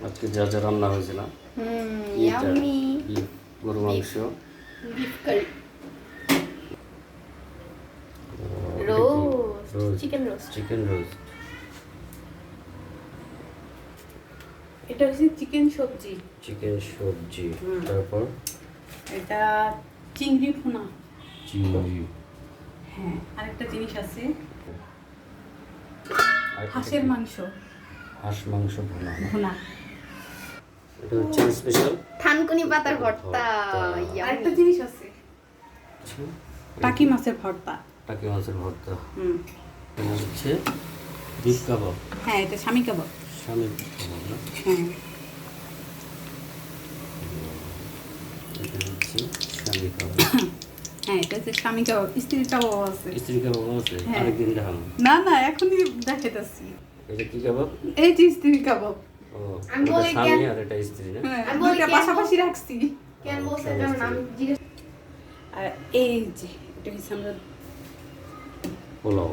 আজকে যা যা রান্না হয়েছিল ইয়াম্মি গরু মাংস, beef curry, roast, chicken roast. এটা হচ্ছে চিকেন সবজি। তারপর এটা চিংড়ি ভুনা। চিংড়ি। হ্যাঁ, আরেকটা জিনিস আছে হাঁসের মাংস। হাঁস মাংস ভুনা। এটা হচ্ছে স্পেশাল থানকুনি পাতার ভর্তা। আরেকটা জিনিস আছে টাকি মাছের ভর্তা। এটা হচ্ছে বিফ কাবাব। হ্যাঁ, এটা শামি কাবাব। শামি কাবাব না? হ্যাঁ, এটা হচ্ছে শামি কাবাব। হ্যাঁ, এটা হচ্ছে শামি কাবাব। স্ত্রী কাবাব আছে। হ্যাঁ। আরেকদিন দেখাবো। না এখনই দেখাইতেছি। এটা কি কাবাব? এই যে স্ত্রী কাবাব। ও, আমি এটা বলি স্বামী আর এটা স্ত্রী না? হ্যাঁ, আমি বলি দুইটা কেন পাশাপাশি রাখছি। কেন বলছেন কারণ আমি জিজ্ঞেস আর এই যে এটা হচ্ছে আমরা পোলাও।